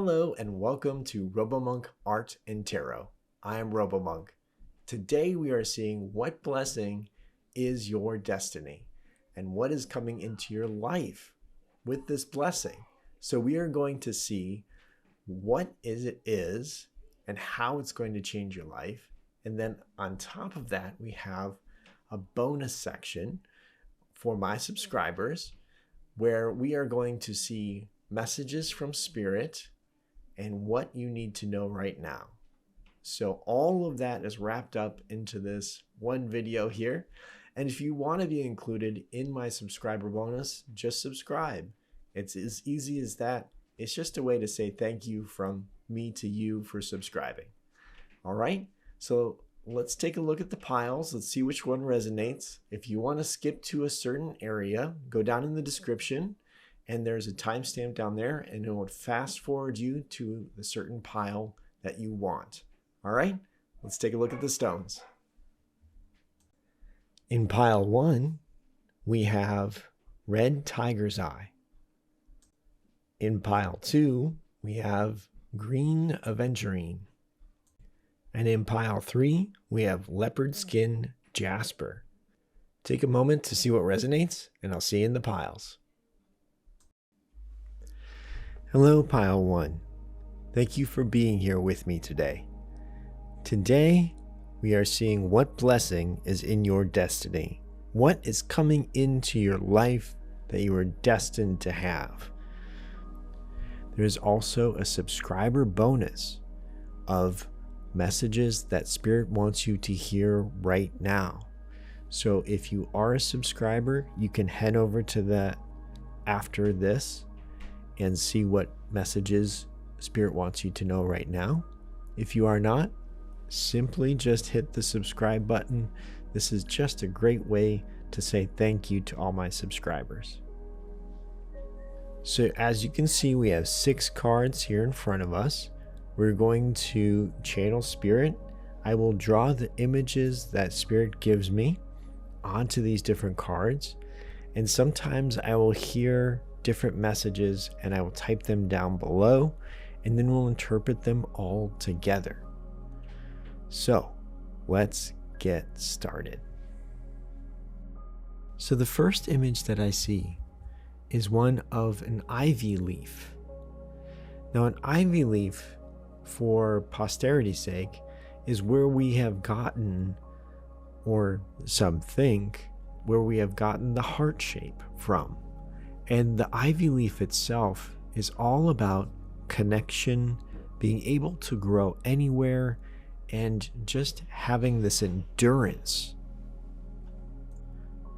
Hello and welcome to RoboMonk Art and Tarot. I am RoboMonk. Today we are seeing what blessing is your destiny and what is coming into your life with this blessing. So we are going to see what it is and how it's going to change your life. And then on top of that, we have a bonus section for my subscribers where we are going to see messages from Spirit and what you need to know right now. So all of that is wrapped up into this one video here. And if you want to be included in my subscriber bonus, just subscribe. It's as easy as that. It's just a way to say thank you from me to you for subscribing. All right, so let's take a look at the piles. Let's see which one resonates. If you want to skip to a certain area, go down in the description and there's a timestamp down there and it will fast forward you to the certain pile that you want. All right, let's take a look at the stones. In pile 1, we have red tiger's eye. In pile 2, we have green aventurine. And in pile 3, we have leopard skin jasper. Take a moment to see what resonates, and I'll see you in the piles. Hello, pile 1. Thank you for being here with me today. Today, we are seeing what blessing is in your destiny. What is coming into your life that you are destined to have. There is also a subscriber bonus of messages that Spirit wants you to hear right now. So if you are a subscriber, you can head over to that after this and see what messages Spirit wants you to know right now. If you are not, simply just hit the subscribe button. This is just a great way to say thank you to all my subscribers. So as you can see, we have 6 cards here in front of us. We're going to channel Spirit. I will draw the images that Spirit gives me onto these different cards. And sometimes I will hear different messages and I will type them down below and then we'll interpret them all together. So let's get started. So the first image that I see is one of an ivy leaf. Now an ivy leaf, for posterity's sake, is where we have gotten, or some think, where we have gotten the heart shape from. And the ivy leaf itself is all about connection, being able to grow anywhere, and just having this endurance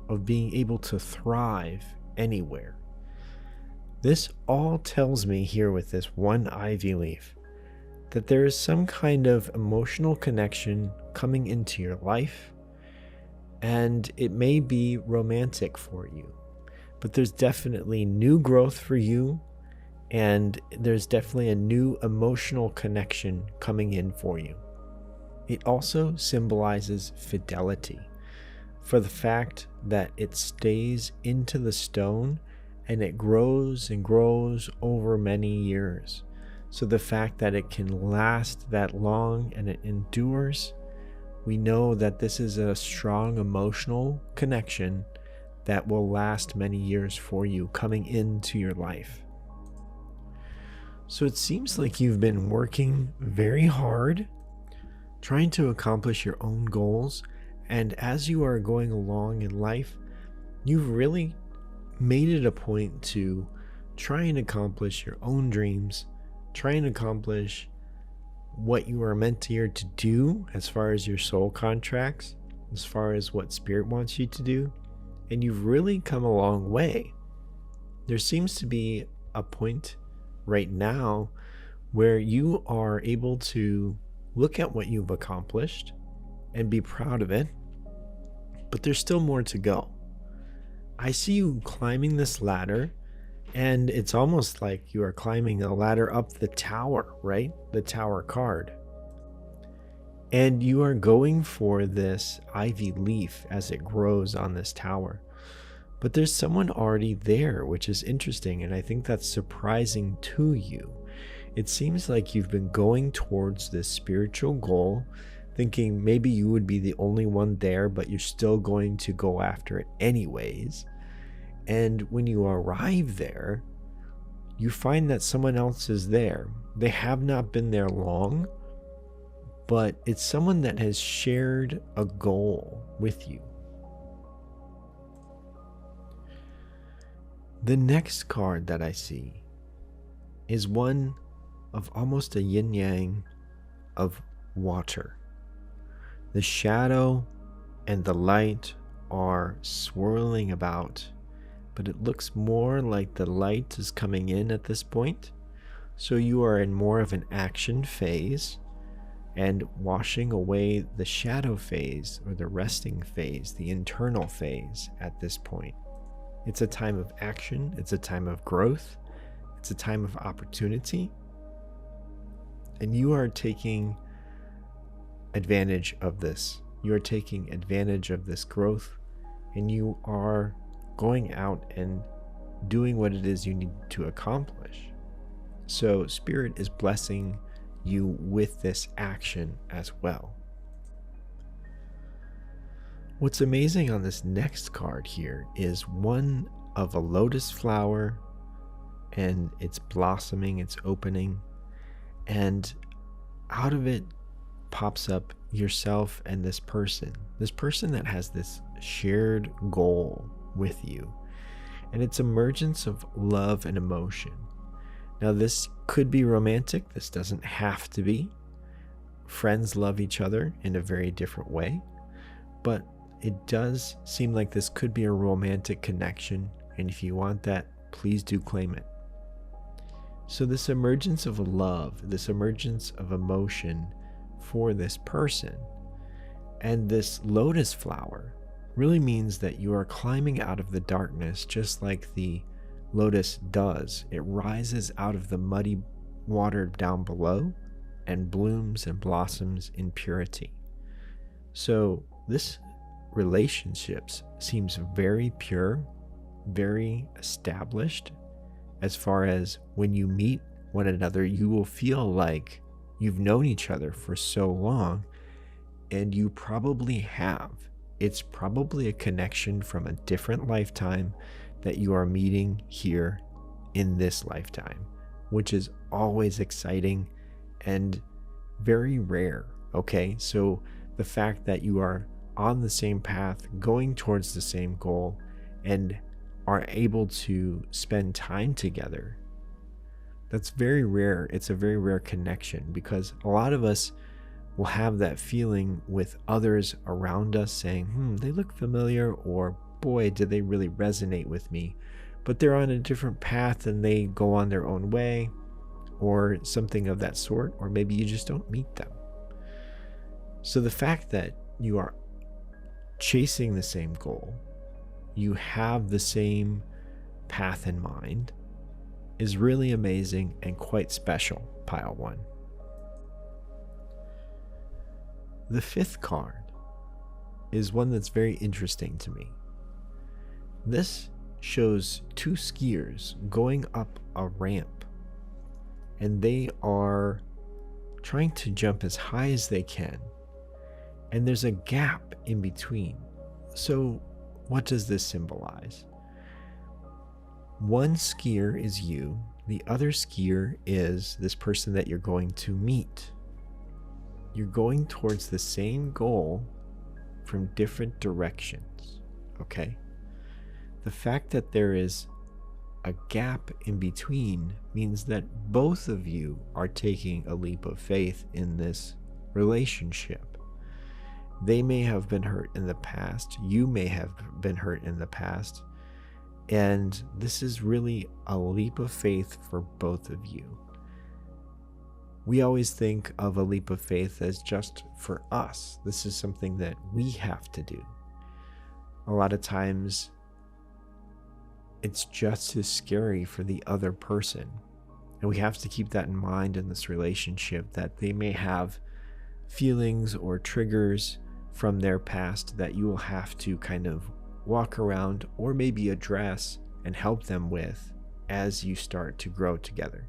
of being able to thrive anywhere. This all tells me here with this one ivy leaf that there is some kind of emotional connection coming into your life, and it may be romantic for you, but there's definitely new growth for you, and there's definitely a new emotional connection coming in for you. It also symbolizes fidelity, for the fact that it stays into the stone and it grows and grows over many years. So the fact that it can last that long and it endures, we know that this is a strong emotional connection that will last many years for you coming into your life. So it seems like you've been working very hard, trying to accomplish your own goals, and as you are going along in life, you've really made it a point to try and accomplish your own dreams, try and accomplish what you are meant here to do as far as your soul contracts, as far as what Spirit wants you to do, and you've really come a long way. There seems to be a point right now where you are able to look at what you've accomplished and be proud of it, but there's still more to go. I see you climbing this ladder, and it's almost like you are climbing a ladder up the tower, right? The tower card. And you are going for this ivy leaf as it grows on this tower. But there's someone already there, which is interesting, and I think that's surprising to you. It seems like you've been going towards this spiritual goal, thinking maybe you would be the only one there, but you're still going to go after it anyways. And when you arrive there, you find that someone else is there. They have not been there long, but it's someone that has shared a goal with you. The next card that I see is one of almost a yin-yang of water. The shadow and the light are swirling about, but it looks more like the light is coming in at this point. So you are in more of an action phase and washing away the shadow phase or the resting phase, the internal phase at this point. It's a time of action. It's a time of growth. It's a time of opportunity. And you are taking advantage of this. You are taking advantage of this growth, and you are going out and doing what it is you need to accomplish. So Spirit is blessing you with this action as well. What's amazing on this next card here is one of a lotus flower, and it's blossoming, it's opening, and out of it pops up yourself and this person that has this shared goal with you. And it's emergence of love and emotion. Now, this could be romantic. This doesn't have to be. Friends love each other in a very different way, but it does seem like this could be a romantic connection. And if you want that, please do claim it. So this emergence of love, this emergence of emotion for this person, and this lotus flower really means that you are climbing out of the darkness just like the lotus does. It rises out of the muddy water down below and blooms and blossoms in purity. So this relationships seems very pure, very established. As far as when you meet one another, you will feel like you've known each other for so long, and you probably have. It's probably a connection from a different lifetime that you are meeting here in this lifetime, which is always exciting and very rare, okay? So the fact that you are on the same path, going towards the same goal, and are able to spend time together, that's very rare. It's a very rare connection, because a lot of us will have that feeling with others around us saying, they look familiar, or boy, did they really resonate with me, but they're on a different path and they go on their own way, or something of that sort, or maybe you just don't meet them. So the fact that you are chasing the same goal, you have the same path in mind, is really amazing and quite special, pile one. The fifth card is one that's very interesting to me. This shows two skiers going up a ramp, and they are trying to jump as high as they can, and there's a gap in between. So what does this symbolize? One skier is you, the other skier is this person that you're going to meet. You're going towards the same goal from different directions, okay? The fact that there is a gap in between means that both of you are taking a leap of faith in this relationship. They may have been hurt in the past, you may have been hurt in the past, and this is really a leap of faith for both of you. We always think of a leap of faith as just for us. This is something that we have to do. A lot of times, it's just as scary for the other person. And we have to keep that in mind in this relationship, that they may have feelings or triggers from their past that you will have to kind of walk around or maybe address and help them with as you start to grow together.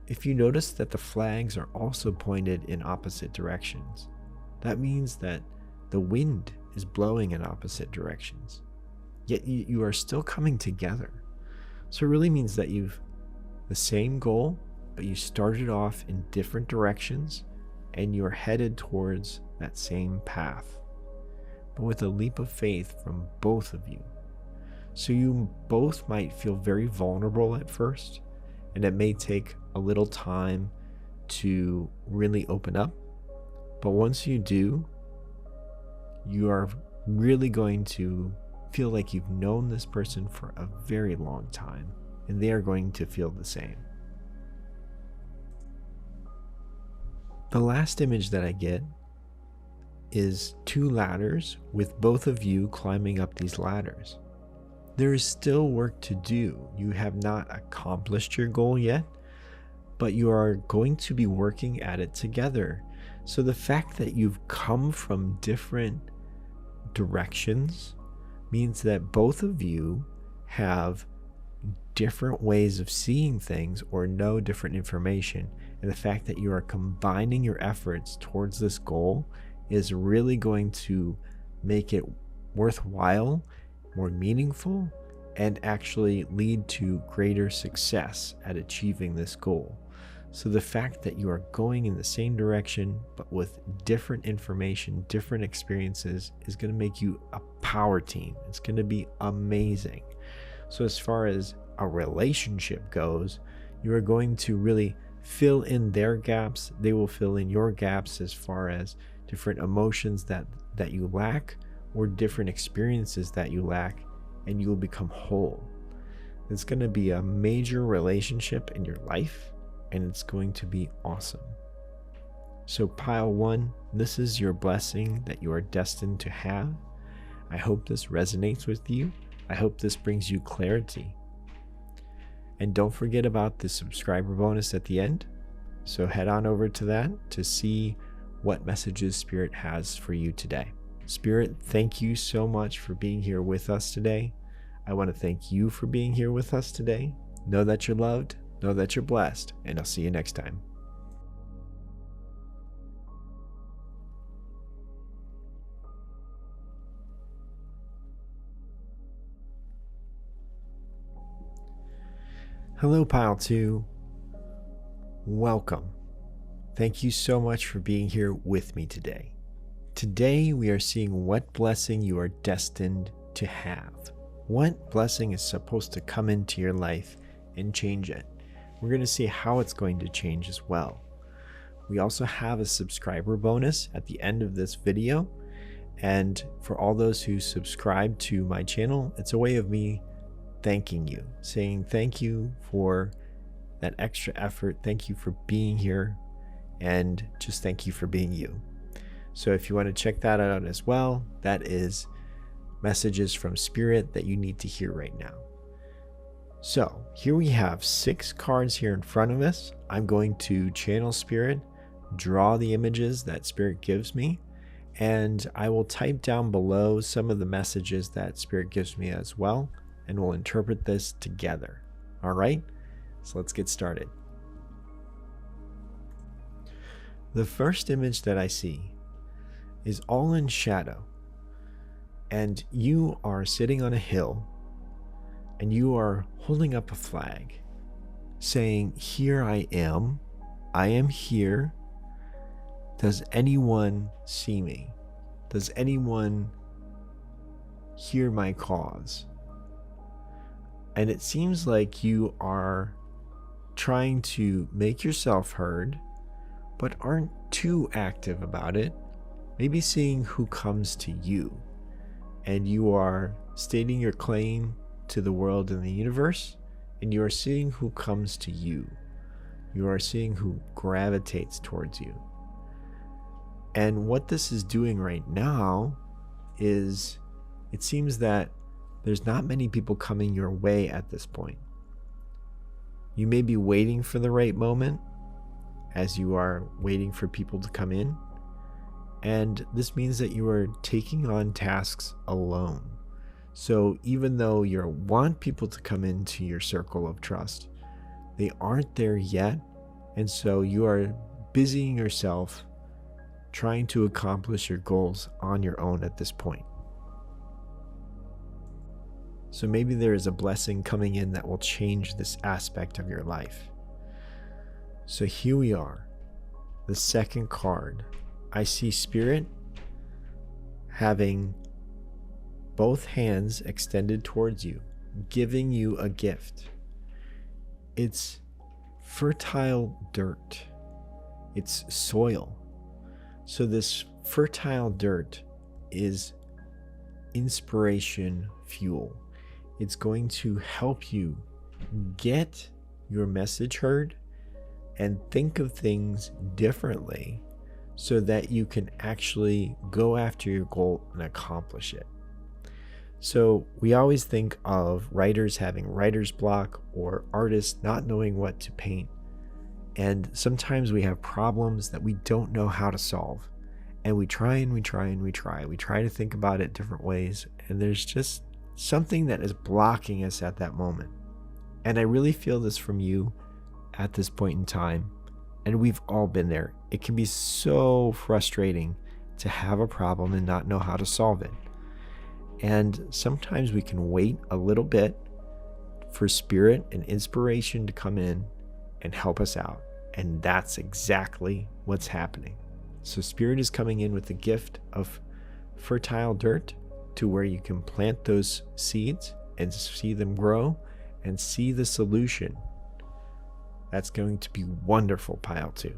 if you notice that the flags are also pointed in opposite directions, that means that the wind is blowing in opposite directions. Yet you are still coming together. So it really means that you've the same goal, but you started off in different directions and you're headed towards that same path, but with a leap of faith from both of you. So you both might feel very vulnerable at first, and it may take a little time to really open up. But once you do, you are really going to feel like you've known this person for a very long time, and they are going to feel the same. The last image that I get is 2 ladders with both of you climbing up these ladders. There is still work to do. You have not accomplished your goal yet, but you are going to be working at it together. So the fact that you've come from different directions means that both of you have different ways of seeing things or know different information. And the fact that you are combining your efforts towards this goal is really going to make it worthwhile, more meaningful, and actually lead to greater success at achieving this goal. So the fact that you are going in the same direction but with different information, different experiences, is going to make you a power team. It's going to be amazing. So as far as a relationship goes, you are going to really fill in their gaps. They will fill in your gaps as far as different emotions that you lack or different experiences that you lack, and you will become whole. It's going to be a major relationship in your life, and it's going to be awesome. So pile 1, this is your blessing that you are destined to have. I hope this resonates with you. I hope this brings you clarity. And don't forget about the subscriber bonus at the end. So head on over to that to see what messages Spirit has for you today. Spirit, thank you so much for being here with us today. I want to thank you for being here with us today. Know that you're loved, know that you're blessed, and I'll see you next time. Hello, Pile 2. Welcome. Thank you so much for being here with me today. Today, we are seeing what blessing you are destined to have. What blessing is supposed to come into your life and change it. We're going to see how it's going to change as well. We also have a subscriber bonus at the end of this video. And for all those who subscribe to my channel, it's a way of me thanking you, saying thank you for that extra effort. Thank you for being here, and just thank you for being you. So if you want to check that out as well, that is messages from Spirit that you need to hear right now. So here we have 6 cards here in front of us. I'm going to channel Spirit, draw the images that Spirit gives me, and I will type down below some of the messages that Spirit gives me as well, and we'll interpret this together. All right, so let's get started. The first image that I see is all in shadow, and you are sitting on a hill, and you are holding up a flag saying, "Here I am here. Does anyone see me? Does anyone hear my cause?" And it seems like you are trying to make yourself heard, but aren't too active about it. Maybe seeing who comes to you, and you are stating your claim to the world and the universe, and you are seeing who comes to you. You are seeing who gravitates towards you. And what this is doing right now is, it seems that there's not many people coming your way at this point. You may be waiting for the right moment as you are waiting for people to come in. And this means that you are taking on tasks alone. So even though you want people to come into your circle of trust, they aren't there yet And so you are busying yourself trying to accomplish your goals on your own at this point. So maybe there is a blessing coming in that will change this aspect of your life. So here we are, the second card. I see Spirit having both hands extended towards you, giving you a gift. It's fertile dirt. It's soil. So this fertile dirt is inspiration fuel. It's going to help you get your message heard and think of things differently so that you can actually go after your goal and accomplish it. So we always think of writers having writer's block or artists not knowing what to paint. And sometimes we have problems that we don't know how to solve. And we try and we try and we try. We try to think about it different ways. And there's just something that is blocking us at that moment. And I really feel this from you at this point in time. And we've all been there. It can be so frustrating to have a problem and not know how to solve it. And sometimes we can wait a little bit for spirit and inspiration to come in and help us out. And that's exactly what's happening. So spirit is coming in with the gift of fertile dirt to where you can plant those seeds and see them grow and see the solution. That's going to be wonderful, pile 2.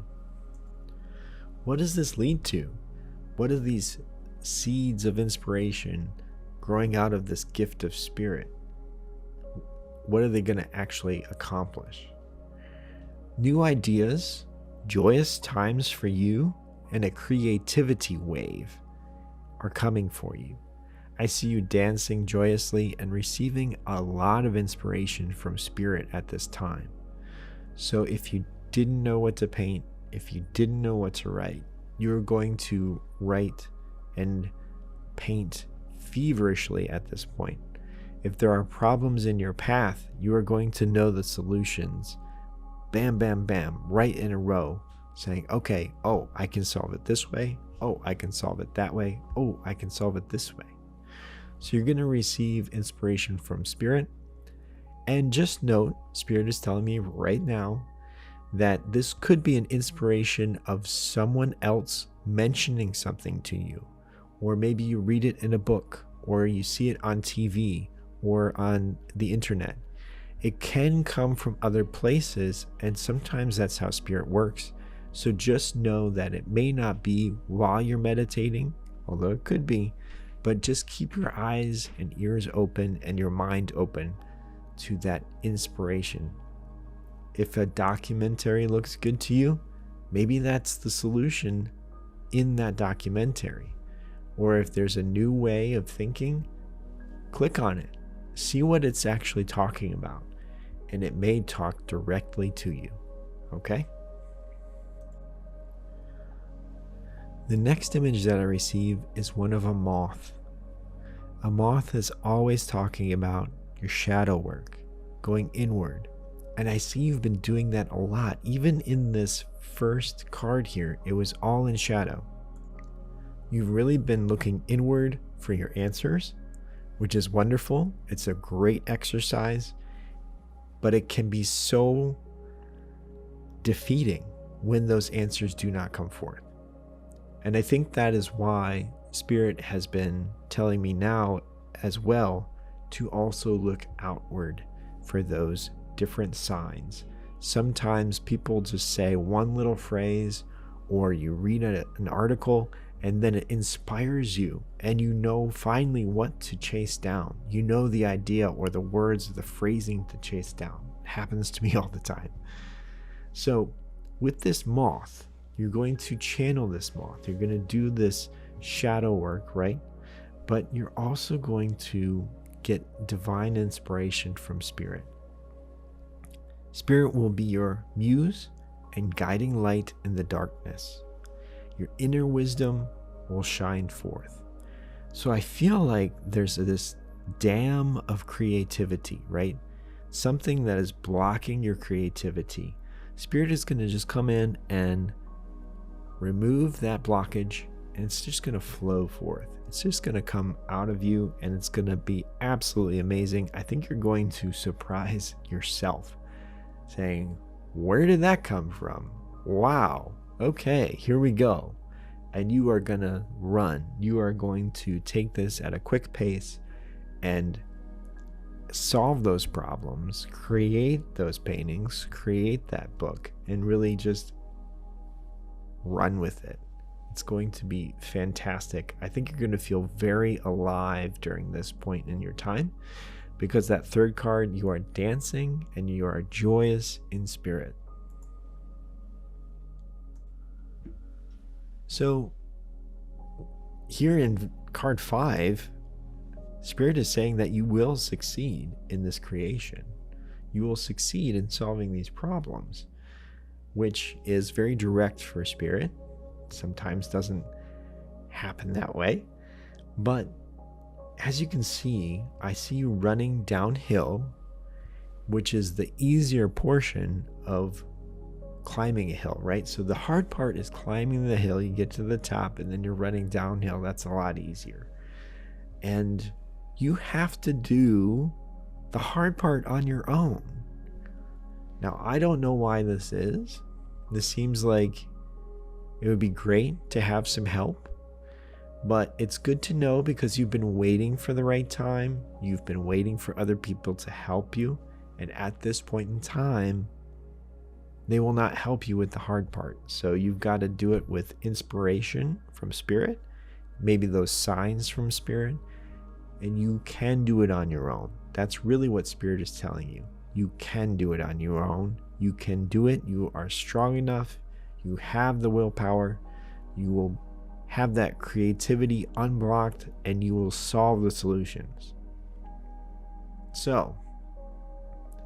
What does this lead to? What are these seeds of inspiration growing out of this gift of spirit? What are they going to actually accomplish? New ideas, joyous times for you, and a creativity wave are coming for you. I see you dancing joyously and receiving a lot of inspiration from spirit at this time. So if you didn't know what to paint, if you didn't know what to write, you're going to write and paint feverishly at this point. If there are problems in your path, you are going to know the solutions. Bam, bam, bam, right in a row, saying, okay, oh, I can solve it this way. Oh, I can solve it that way. Oh, I can solve it this way. So you're going to receive inspiration from spirit. And just note, spirit is telling me right now that this could be an inspiration of someone else mentioning something to you. Or maybe you read it in a book, or you see it on TV or on the internet. It can come from other places, and sometimes that's how spirit works. So just know that it may not be while you're meditating, although it could be, but just keep your eyes and ears open and your mind open to that inspiration. If a documentary looks good to you, maybe that's the solution in that documentary. Or if there's a new way of thinking, click on it. See what it's actually talking about. And it may talk directly to you. Okay? The next image that I receive is one of a moth. A moth is always talking about your shadow work, going inward. And I see you've been doing that a lot. Even in this first card here, it was all in shadow. You've really been looking inward for your answers, which is wonderful. It's a great exercise, but it can be so defeating when those answers do not come forth. And I think that is why Spirit has been telling me now as well to also look outward for those different signs. Sometimes people just say one little phrase, or you read an article and then it inspires you and you know finally what to chase down. You know the idea or the words or the phrasing to chase down. It happens to me all the time. So with this moth, you're going to channel this moth. You're going to do this shadow work, right? But you're also going to get divine inspiration from Spirit. Spirit will be your muse and guiding light in the darkness. Your inner wisdom will shine forth. So I feel like there's this dam of creativity, right? Something that is blocking your creativity. Spirit is going to just come in and remove that blockage, and it's just going to flow forth. It's just going to come out of you, and it's going to be absolutely amazing. I think you're going to surprise yourself, saying, where did that come from? Wow. Okay, here we go. And you are going to run. You are going to take this at a quick pace and solve those problems, create those paintings, create that book, and really just run with it. It's going to be fantastic. I think you're going to feel very alive during this point in your time, because that third card, you are dancing and you are joyous in spirit. So here in card 5, Spirit is saying that you will succeed in this creation. You will succeed in solving these problems, which is very direct for Spirit. Sometimes doesn't happen that way. But as you can see, I see you running downhill, which is the easier portion of climbing a hill, right? So the hard part is climbing the hill. You get to the top and then you're running downhill. That's a lot easier. And you have to do the hard part on your own. Now, I don't know why this is. This seems like it would be great to have some help, but it's good to know because you've been waiting for the right time. You've been waiting for other people to help you. And at this point in time, they will not help you with the hard part. So you've got to do it with inspiration from Spirit, maybe those signs from Spirit, and you can do it on your own. That's really what Spirit is telling you. You can do it on your own. You can do it. You are strong enough. You have the willpower. You will have that creativity unblocked, and you will solve the solutions. So,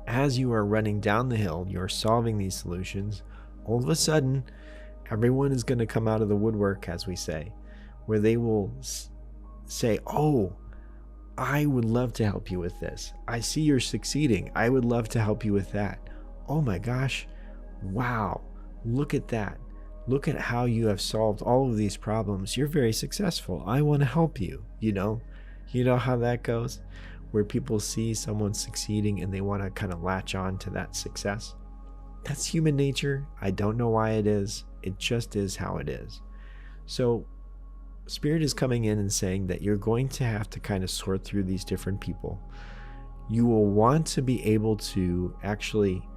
as you are running down the hill, you're solving these solutions, all of a sudden, everyone is going to come out of the woodwork, as we say, where they will say, oh, I would love to help you with this. I see you're succeeding. I would love to help you with that. Oh my gosh. Wow. Look at that. Look at how you have solved all of these problems. You're very successful. I want to help you. You know how that goes, where people see someone succeeding and they want to kind of latch on to that success. That's human nature. I don't know why it is. It just is how it is. So Spirit is coming in and saying that you're going to have to kind of sort through these different people. You will want to be able to actually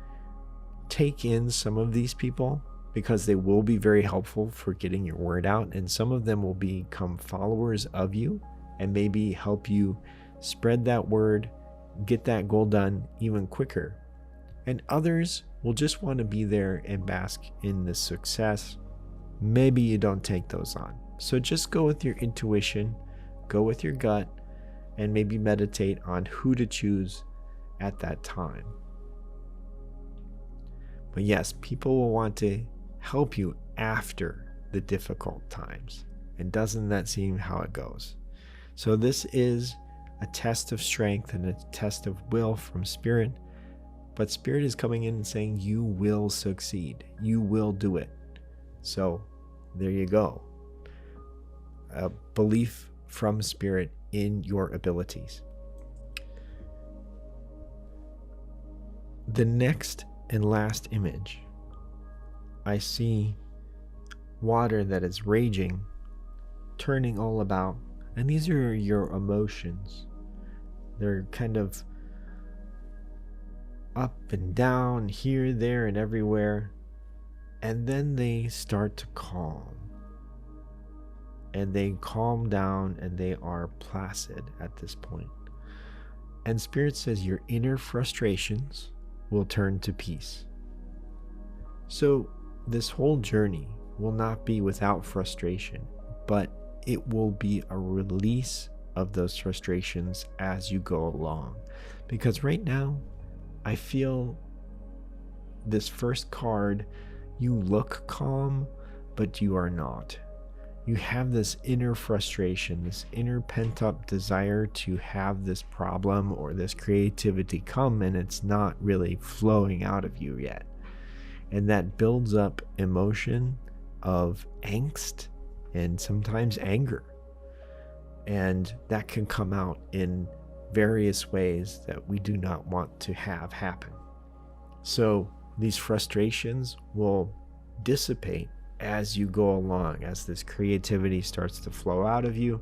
take in some of these people because they will be very helpful for getting your word out, and some of them will become followers of you and maybe help you spread that word, get that goal done even quicker. And others will just want to be there and bask in the success. Maybe you don't take those on. So just go with your intuition, go with your gut, and maybe meditate on who to choose at that time. But yes, people will want to help you after the difficult times. And doesn't that seem how it goes? So this is a test of strength and a test of will from Spirit. But Spirit is coming in and saying you will succeed. You will do it. So there you go. A belief from Spirit in your abilities. The next and last image, I see water that is raging, turning all about, and these are your emotions. They're kind of up and down, here, there, and everywhere, and then they start to calm. And they calm down and they are placid at this point. And Spirit says your inner frustrations will turn to peace. So this whole journey will not be without frustration, but it will be a release of those frustrations as you go along. Because right now, I feel this first card, you look calm, but you are not. You have this inner frustration, this inner pent-up desire to have this problem or this creativity come, and it's not really flowing out of you yet. And that builds up emotion of angst and sometimes anger. And that can come out in various ways that we do not want to have happen. So these frustrations will dissipate as you go along. As this creativity starts to flow out of you,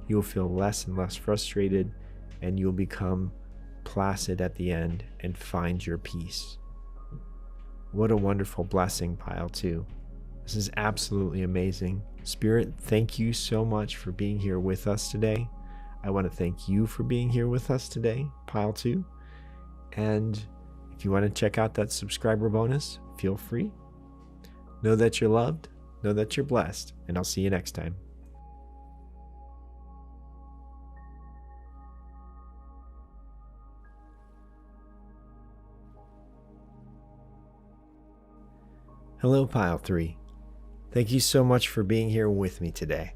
you'll feel less and less frustrated, and you'll become placid at the end and find your peace. What a wonderful blessing, pile 2. This is absolutely amazing. Spirit, thank you so much for being here with us today. I want to thank you for being here with us today, pile 2. And if you want to check out that subscriber bonus, feel free. Know that you're loved, know that you're blessed, and I'll see you next time. Hello, pile 3. Thank you so much for being here with me today.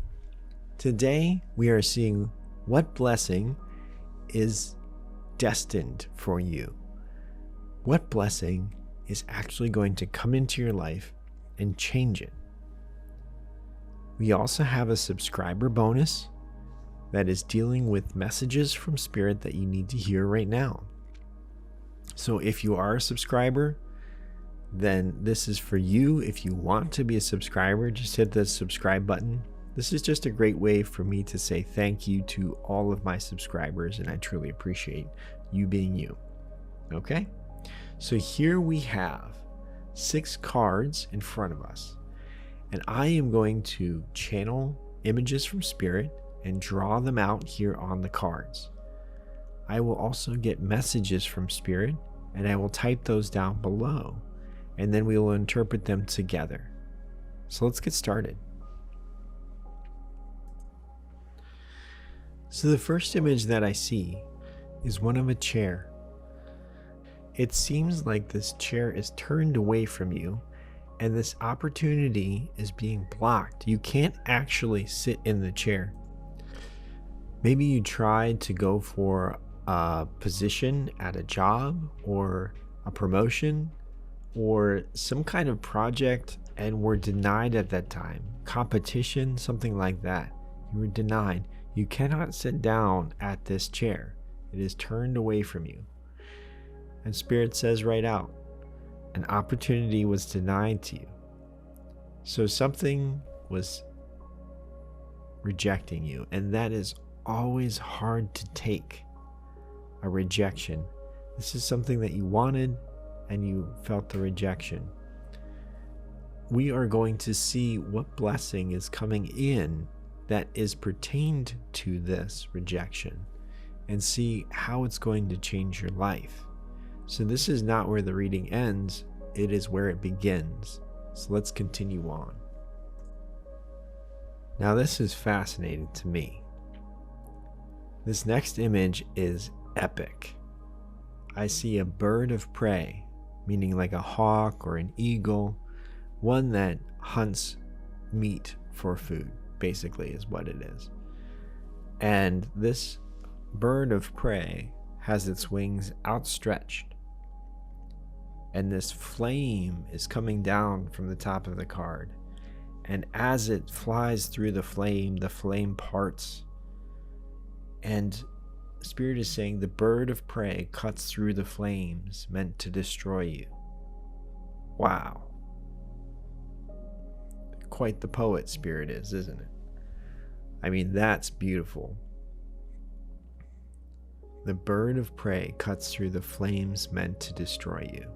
Today, we are seeing what blessing is destined for you. What blessing is actually going to come into your life and change it. We also have a subscriber bonus that is dealing with messages from Spirit that you need to hear right now. So if you are a subscriber, then this is for you. If you want to be a subscriber, just hit the subscribe button. This is just a great way for me to say thank you to all of my subscribers, and I truly appreciate you being you. Okay? So here we have 6 cards in front of us, and I am going to channel images from Spirit and draw them out here on the cards. I will also get messages from Spirit, and I will type those down below, and then we will interpret them together. So let's get started. So the first image that I see is one of a chair. It seems like this chair is turned away from you, and this opportunity is being blocked. You can't actually sit in the chair. Maybe you tried to go for a position at a job or a promotion or some kind of project and were denied at that time. Competition, something like that. You were denied. You cannot sit down at this chair. It is turned away from you. And Spirit says right out, an opportunity was denied to you. So something was rejecting you, and that is always hard to take, a rejection. This is something that you wanted, and you felt the rejection. We are going to see what blessing is coming in that is pertained to this rejection and see how it's going to change your life. So this is not where the reading ends, it is where it begins. So let's continue on. Now this is fascinating to me. This next image is epic. I see a bird of prey, meaning like a hawk or an eagle, one that hunts meat for food, basically is what it is. And this bird of prey has its wings outstretched. And this flame is coming down from the top of the card. And as it flies through the flame parts. And Spirit is saying the bird of prey cuts through the flames meant to destroy you. Wow. Quite the poet Spirit is, isn't it? I mean, that's beautiful. The bird of prey cuts through the flames meant to destroy you.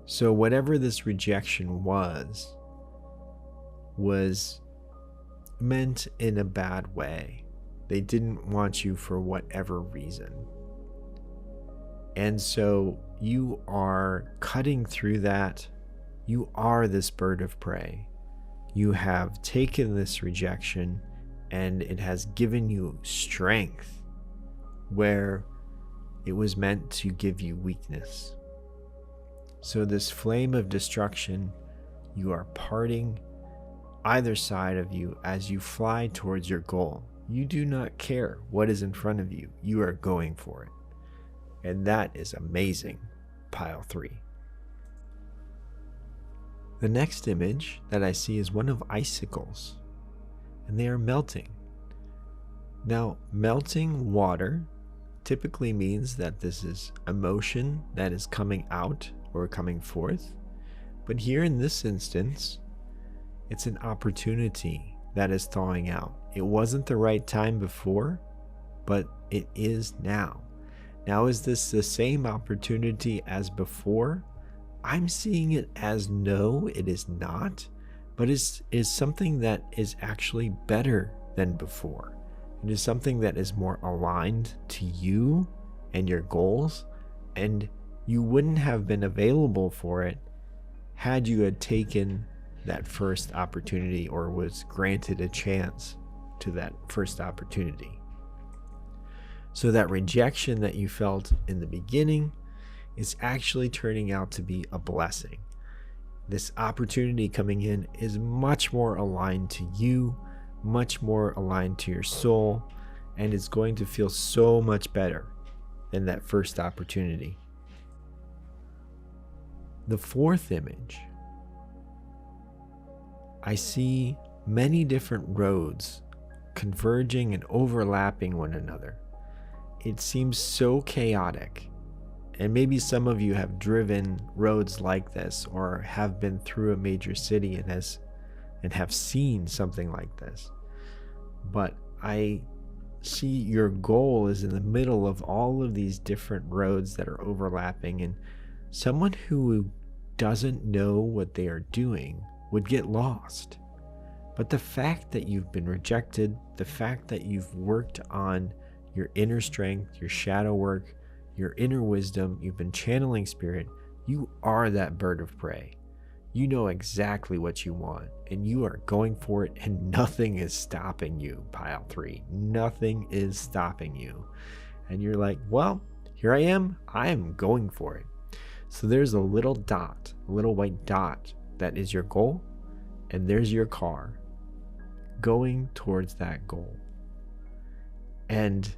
So whatever this rejection was meant in a bad way. They didn't want you for whatever reason. And so you are cutting through that. You are this bird of prey. You have taken this rejection and it has given you strength where it was meant to give you weakness. So this flame of destruction, you are parting either side of you as you fly towards your goal. You do not care what is in front of you. You are going for it. And that is amazing, pile 3. The next image that I see is one of icicles, and they are melting. Now, melting water typically means that this is emotion that is coming out or coming forth. But here in this instance, it's an opportunity that is thawing out. It wasn't the right time before, but it is now. Now, is this the same opportunity as before? I'm seeing it as no, it is not, but it is something that is actually better than before. It is something that is more aligned to you and your goals, and you wouldn't have been available for it had you had taken that first opportunity or was granted a chance to that first opportunity. So that rejection that you felt in the beginning is actually turning out to be a blessing. This opportunity coming in is much more aligned to you, much more aligned to your soul, and it's going to feel so much better than that first opportunity. The fourth image, I see many different roads converging and overlapping one another. It seems so chaotic. And maybe some of you have driven roads like this or have been through a major city and have seen something like this. But I see your goal is in the middle of all of these different roads that are overlapping, and someone who doesn't know what they are doing would get lost. But the fact that you've been rejected, the fact that you've worked on your inner strength, your shadow work, your inner wisdom, you've been channeling spirit, you are that bird of prey. You know exactly what you want, and you are going for it, and nothing is stopping you, pile 3. Nothing is stopping you. And you're like, well, here I am going for it. So there's a little dot, a little white dot that is your goal, and there's your car going towards that goal. And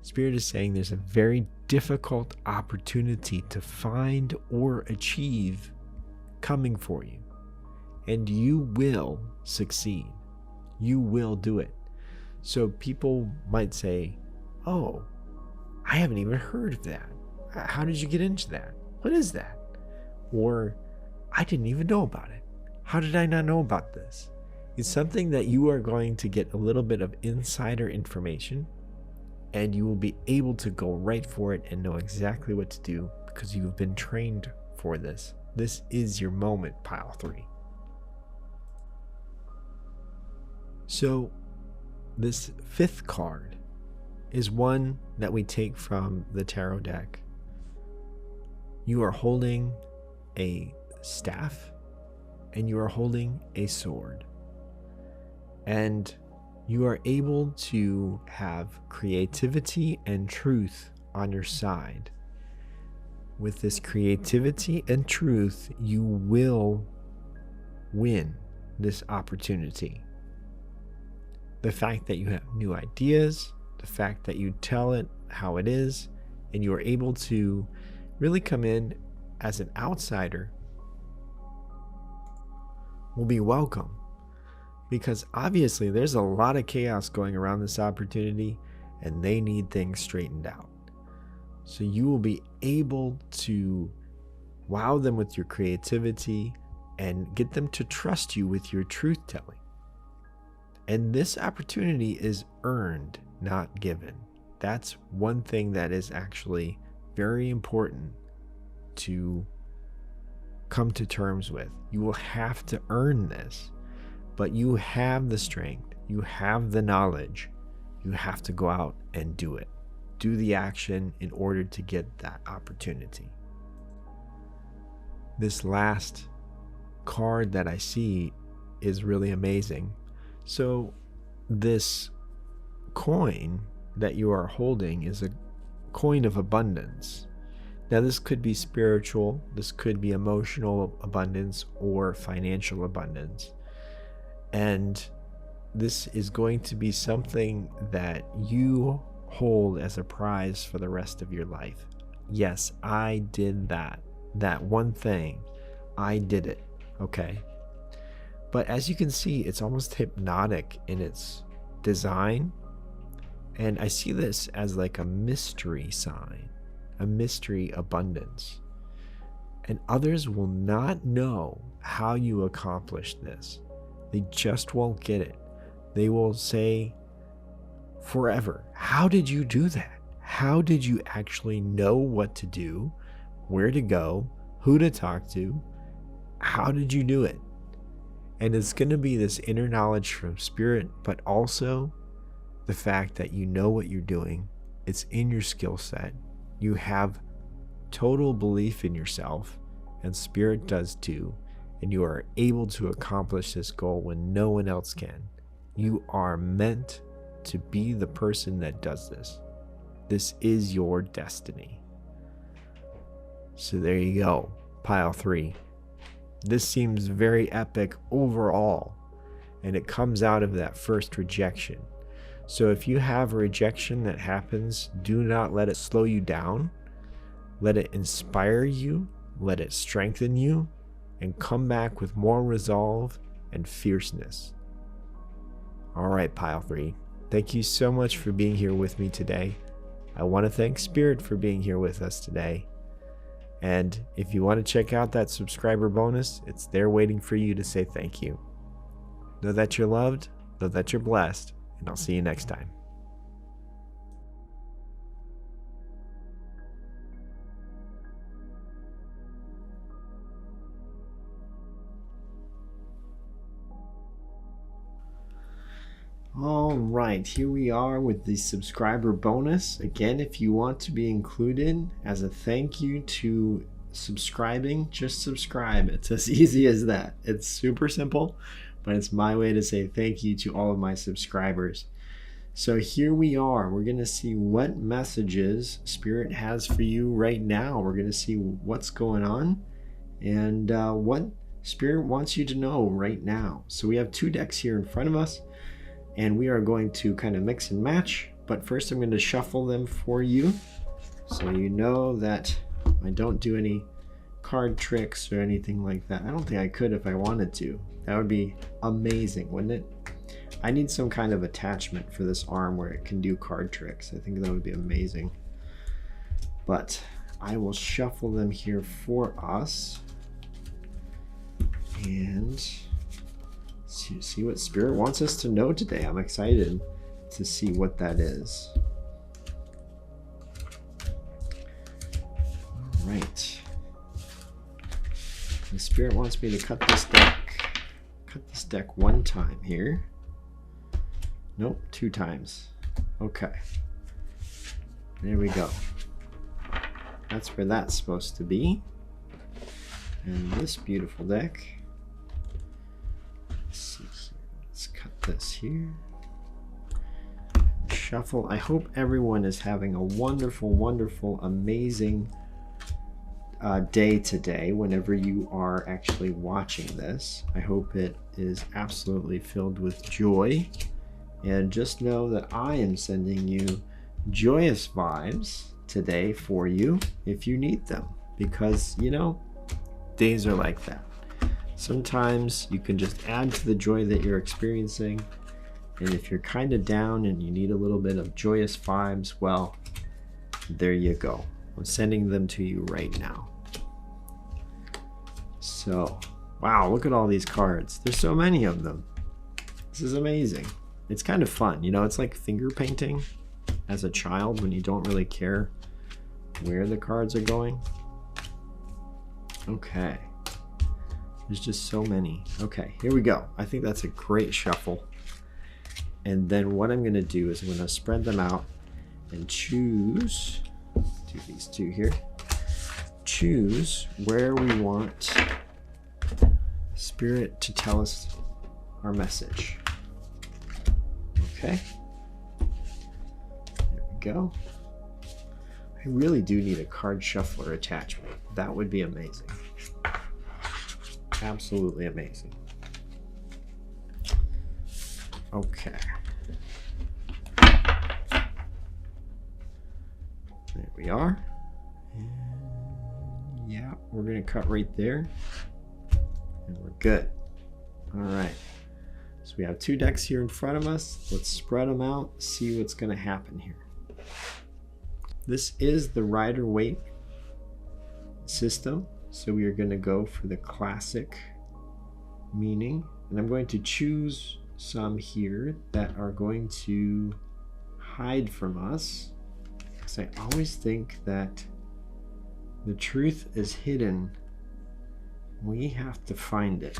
Spirit is saying there's a very difficult opportunity to find or achieve coming for you. And you will succeed. You will do it. So people might say, oh, I haven't even heard of that. How did you get into that? What is that? Or, I didn't even know about it. How did I not know about this? It's something that you are going to get a little bit of insider information, and you will be able to go right for it and know exactly what to do because you've been trained for this. This is your moment, pile 3. So this fifth card is one that we take from the tarot deck. You are holding a staff and you are holding a sword. And you are able to have creativity and truth on your side. With this creativity and truth, you will win this opportunity. The fact that you have new ideas, the fact that you tell it how it is, and you are able to really come in as an outsider will be welcome. Because obviously there's a lot of chaos going around this opportunity, and they need things straightened out. So you will be able to wow them with your creativity and get them to trust you with your truth telling. And this opportunity is earned, not given. That's one thing that is actually very important to come to terms with. You will have to earn this. But you have the strength, you have the knowledge, you have to go out and do it. Do the action in order to get that opportunity. This last card that I see is really amazing. So this coin that you are holding is a coin of abundance. Now this could be spiritual, this could be emotional abundance, or financial abundance. And this is going to be something that you hold as a prize for the rest of your life. Yes, I did that. That one thing, I did it. Okay. But as you can see, it's almost hypnotic in its design. And I see this as like a mystery sign, a mystery abundance. And others will not know how you accomplished this. They just won't get it. They will say forever, how did you do that? How did you actually know what to do, where to go, who to talk to? How did you do it? And it's going to be this inner knowledge from spirit, but also the fact that you know what you're doing. It's in your skill set. You have total belief in yourself, and spirit does too. And you are able to accomplish this goal when no one else can. You are meant to be the person that does this. This is your destiny. So there you go, pile 3. This seems very epic overall, and it comes out of that first rejection. So if you have a rejection that happens, do not let it slow you down. Let it inspire you, let it strengthen you, and come back with more resolve and fierceness. All right, pile 3. Thank you so much for being here with me today. I want to thank Spirit for being here with us today. And if you want to check out that subscriber bonus, it's there waiting for you to say thank you. Know that you're loved, know that you're blessed, and I'll see you next time. All right, here we are with the subscriber bonus. Again, if you want to be included as a thank you to subscribing, just subscribe. It's as easy as that. It's super simple, but it's my way to say thank you to all of my subscribers. So here we are. We're going to see what messages Spirit has for you right now. We're going to see what's going on and what Spirit wants you to know right now. So we have 2 decks here in front of us, and we are going to kind of mix and match. But first I'm going to shuffle them for you, so you know that I don't do any card tricks or anything like that. I don't think I could if I wanted to. That would be amazing, wouldn't it? I need some kind of attachment for this arm where it can do card tricks. I think that would be amazing. But I will shuffle them here for us and see what Spirit wants us to know today. I'm excited to see what that is. All right. The Spirit wants me to cut this deck 1 time here. Nope, 2 times. Okay. There we go. That's where that's supposed to be. And this beautiful deck. Let's see here. Let's cut this here. Shuffle. I hope everyone is having a wonderful, wonderful, amazing day today whenever you are actually watching this. I hope it is absolutely filled with joy. And just know that I am sending you joyous vibes today for you if you need them. Because, you know, days are like that. Sometimes you can just add to the joy that you're experiencing. And if you're kind of down and you need a little bit of joyous vibes, well, there you go. I'm sending them to you right now. So, wow, look at all these cards. There's so many of them. This is amazing. It's kind of fun, you know, it's like finger painting as a child when you don't really care where the cards are going. Okay. There's just so many. Okay, here we go. I think that's a great shuffle. And then what I'm going to do is I'm going to spread them out and choose, do these 2 here, choose where we want Spirit to tell us our message. Okay, there we go. I really do need a card shuffler attachment. That would be amazing. Absolutely amazing. Okay. There we are. And yeah, we're going to cut right there. And we're good. All right. So we have 2 decks here in front of us. Let's spread them out, see what's going to happen here. This is the Rider-Waite system. So we are going to go for the classic meaning. And I'm going to choose some here that are going to hide from us. Because I always think that the truth is hidden. We have to find it.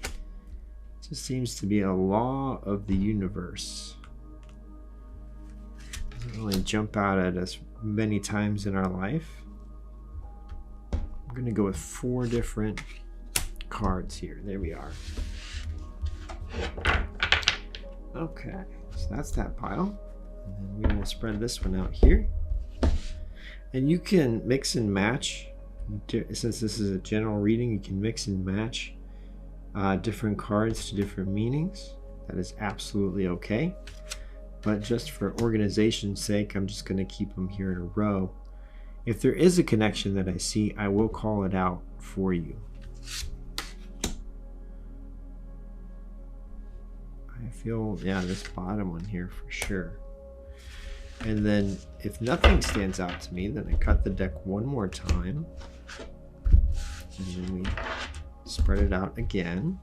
It just seems to be a law of the universe. It doesn't really jump out at us many times in our life. I'm going to go with 4 different cards here. There we are. Okay, so that's that pile. And then we will spread this one out here. And you can mix and match. Since this is a general reading, you can mix and match different cards to different meanings. That is absolutely okay. But just for organization's sake, I'm just going to keep them here in a row. If there is a connection that I see, I will call it out for you. I feel, yeah, this bottom one here for sure. And then if nothing stands out to me, then I cut the deck one more time. And then we spread it out again.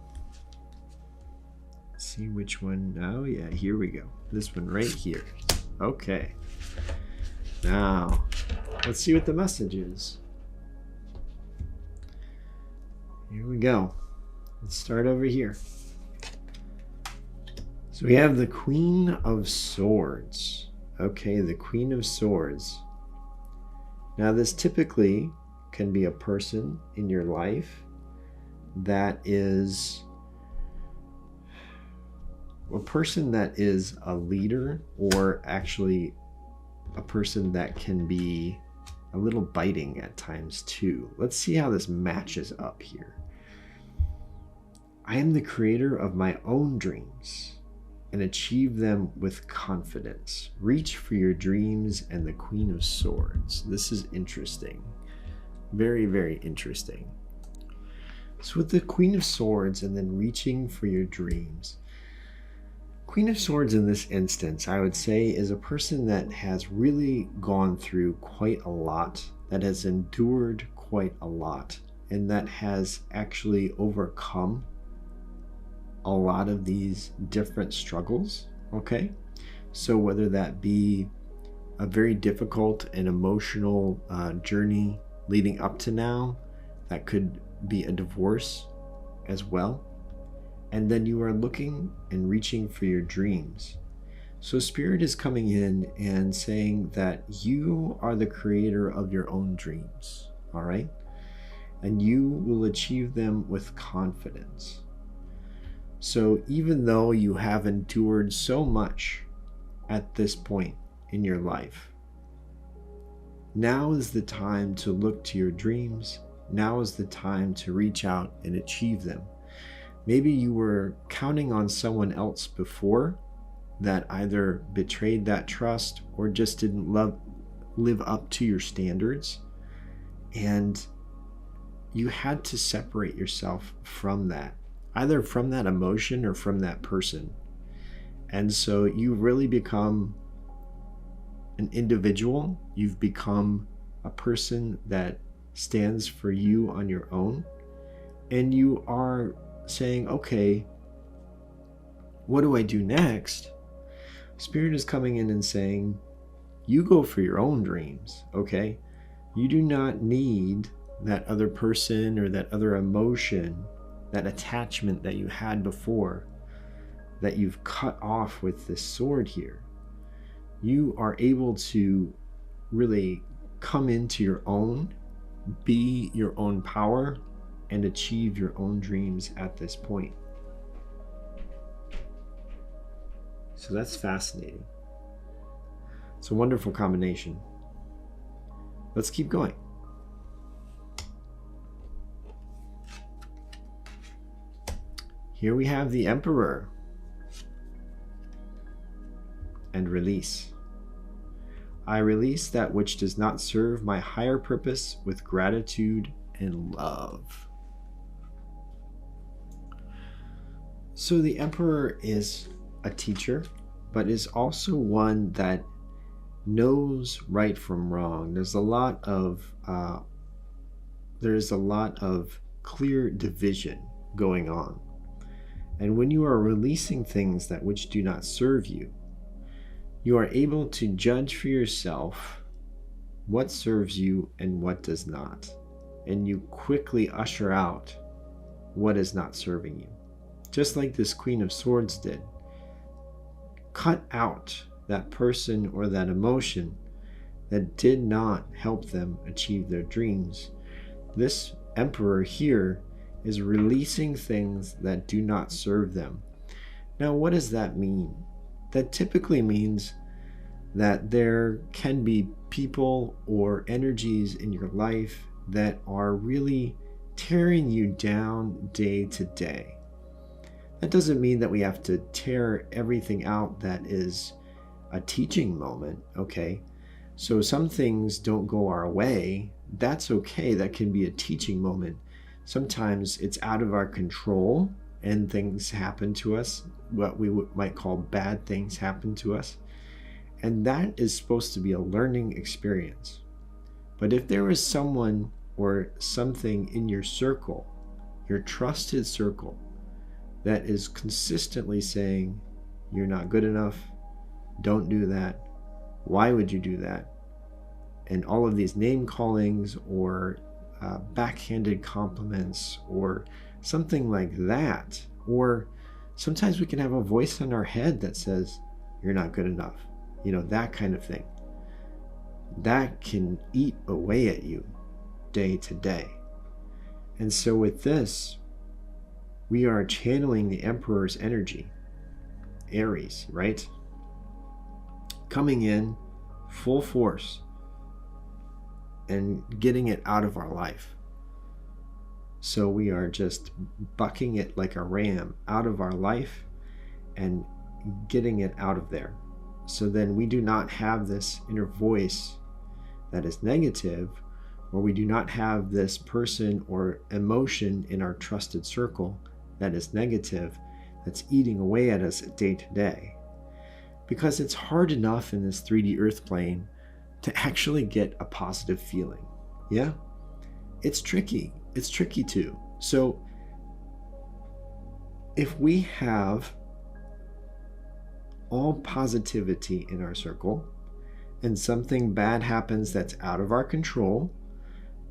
See which one. Oh yeah, here we go. This one right here. Okay. Now, let's see what the message is. Here we go. Let's start over here. So we have the Queen of Swords. Okay, the Queen of Swords. Now this typically can be a person in your life that is a person that is a leader, or actually a person that can be a little biting at times too. Let's see how this matches up here. I am the creator of my own dreams and achieve them with confidence. Reach for your dreams and the Queen of Swords. This is interesting. Very, very interesting. So with the Queen of Swords and then reaching for your dreams. Queen of Swords in this instance, I would say, is a person that has really gone through quite a lot, that has endured quite a lot, and that has actually overcome a lot of these different struggles, okay? So whether that be a very difficult and emotional journey leading up to now, that could be a divorce as well. And then you are looking and reaching for your dreams. So Spirit is coming in and saying that you are the creator of your own dreams, all right? And you will achieve them with confidence. So even though you have endured so much at this point in your life, now is the time to look to your dreams. Now is the time to reach out and achieve them. Maybe you were counting on someone else before that either betrayed that trust or just didn't live up to your standards. And you had to separate yourself from that, either from that emotion or from that person. And so you really become an individual. You've become a person that stands for you on your own. And you are saying, okay, what do I do next? Spirit is coming in and saying, you go for your own dreams, okay? You do not need that other person or that other emotion, that attachment that you had before, that you've cut off with this sword here. You are able to really come into your own, be your own power, and achieve your own dreams at this point. So that's fascinating. It's a wonderful combination. Let's keep going. Here we have the Emperor and release. I release that which does not serve my higher purpose with gratitude and love. So the emperor is a teacher, but is also one that knows right from wrong. There's a lot of clear division going on. And when you are releasing things that which do not serve you, you are able to judge for yourself what serves you and what does not. And you quickly usher out what is not serving you. Just like this Queen of Swords did. Cut out that person or that emotion that did not help them achieve their dreams. This emperor here is releasing things that do not serve them. Now, what does that mean? That typically means that there can be people or energies in your life that are really tearing you down day to day. That doesn't mean that we have to tear everything out that is a teaching moment, okay? So some things don't go our way. That's okay. That can be a teaching moment. Sometimes it's out of our control and things happen to us, what we might call bad things happen to us. And that is supposed to be a learning experience. But if there is someone or something in your circle, your trusted circle, that is consistently saying, you're not good enough, don't do that, why would you do that? And all of these name callings or backhanded compliments or something like that. Or sometimes we can have a voice in our head that says, you're not good enough. You know, that kind of thing. That can eat away at you day to day. And so with this, we are channeling the Emperor's energy, Aries, right? Coming in full force and getting it out of our life. So we are just bucking it like a ram out of our life and getting it out of there. So then we do not have this inner voice that is negative, or we do not have this person or emotion in our trusted circle that is negative, that's eating away at us day to day. Because it's hard enough in this 3D earth plane to actually get a positive feeling. Yeah? It's tricky. It's tricky too. So if we have all positivity in our circle and something bad happens that's out of our control,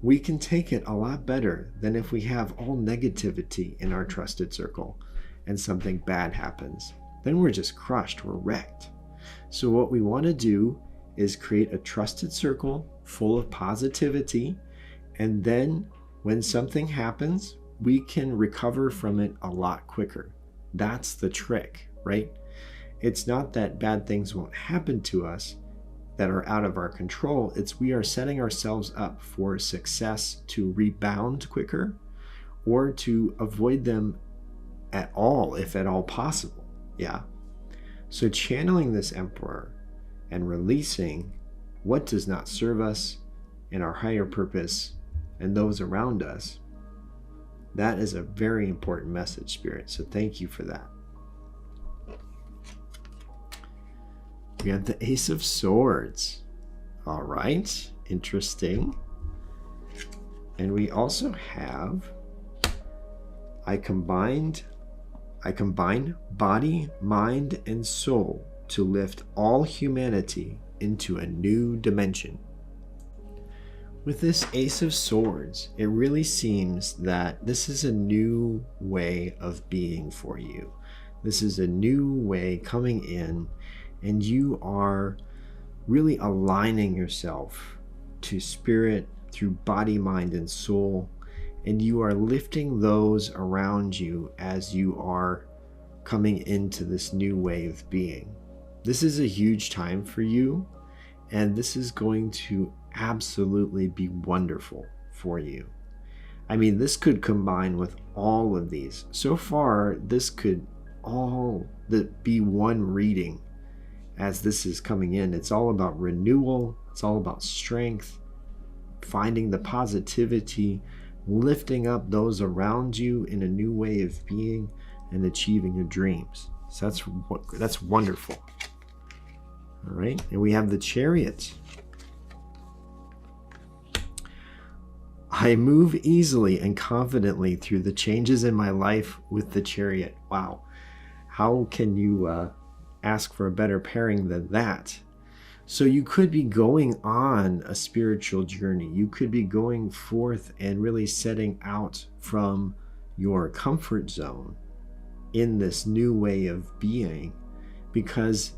we can take it a lot better than if we have all negativity in our trusted circle and something bad happens. Then we're just crushed, we're wrecked. So what we want to do is create a trusted circle full of positivity, and then when something happens, we can recover from it a lot quicker. That's the trick, right? It's not that bad things won't happen to us that are out of our control. It's we are setting ourselves up for success to rebound quicker or to avoid them at all, if at all possible. Yeah. So channeling this Emperor and releasing what does not serve us and our higher purpose and those around us, that is a very important message, Spirit. So thank you for that. We have the Ace of Swords. All right, interesting. And we also have, I combine body, mind, and soul to lift all humanity into a new dimension. With this Ace of Swords, it really seems that this is a new way of being for you. This is a new way coming in, and you are really aligning yourself to spirit through body, mind, and soul, and you are lifting those around you as you are coming into this new way of being. This is a huge time for you, and this is going to absolutely be wonderful for you. I mean, this could combine with all of these. So far, this could all be one reading as this is coming in. It's all about renewal. It's all about strength, finding the positivity, lifting up those around you in a new way of being, and achieving your dreams. So that's wonderful. All right, and we have the Chariot. I move easily and confidently through the changes in my life with the Chariot. Wow. How can you ask for a better pairing than that? So you could be going on a spiritual journey. You could be going forth and really setting out from your comfort zone in this new way of being, because,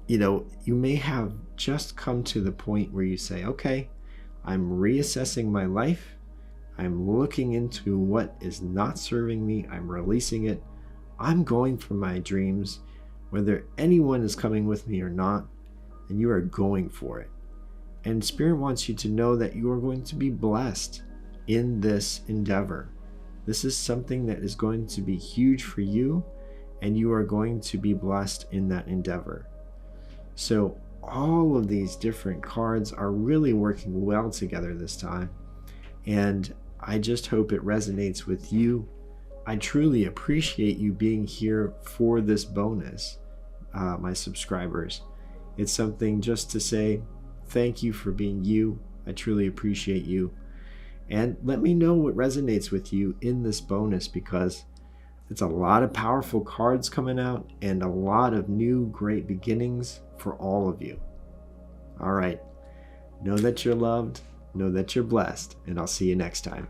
you know, you may have just come to the point where you say, okay, I'm reassessing my life. I'm looking into what is not serving me. I'm releasing it. I'm going for my dreams, whether anyone is coming with me or not, and you are going for it. And Spirit wants you to know that you are going to be blessed in this endeavor. This is something that is going to be huge for you, and you are going to be blessed in that endeavor. So all of these different cards are really working well together this time, and I just hope it resonates with you. I truly appreciate you being here for this bonus, my subscribers. It's something just to say thank you for being you. I truly appreciate you. And let me know what resonates with you in this bonus, because it's a lot of powerful cards coming out and a lot of new great beginnings for all of you. All right. Know that you're loved, know that you're blessed, and I'll see you next time.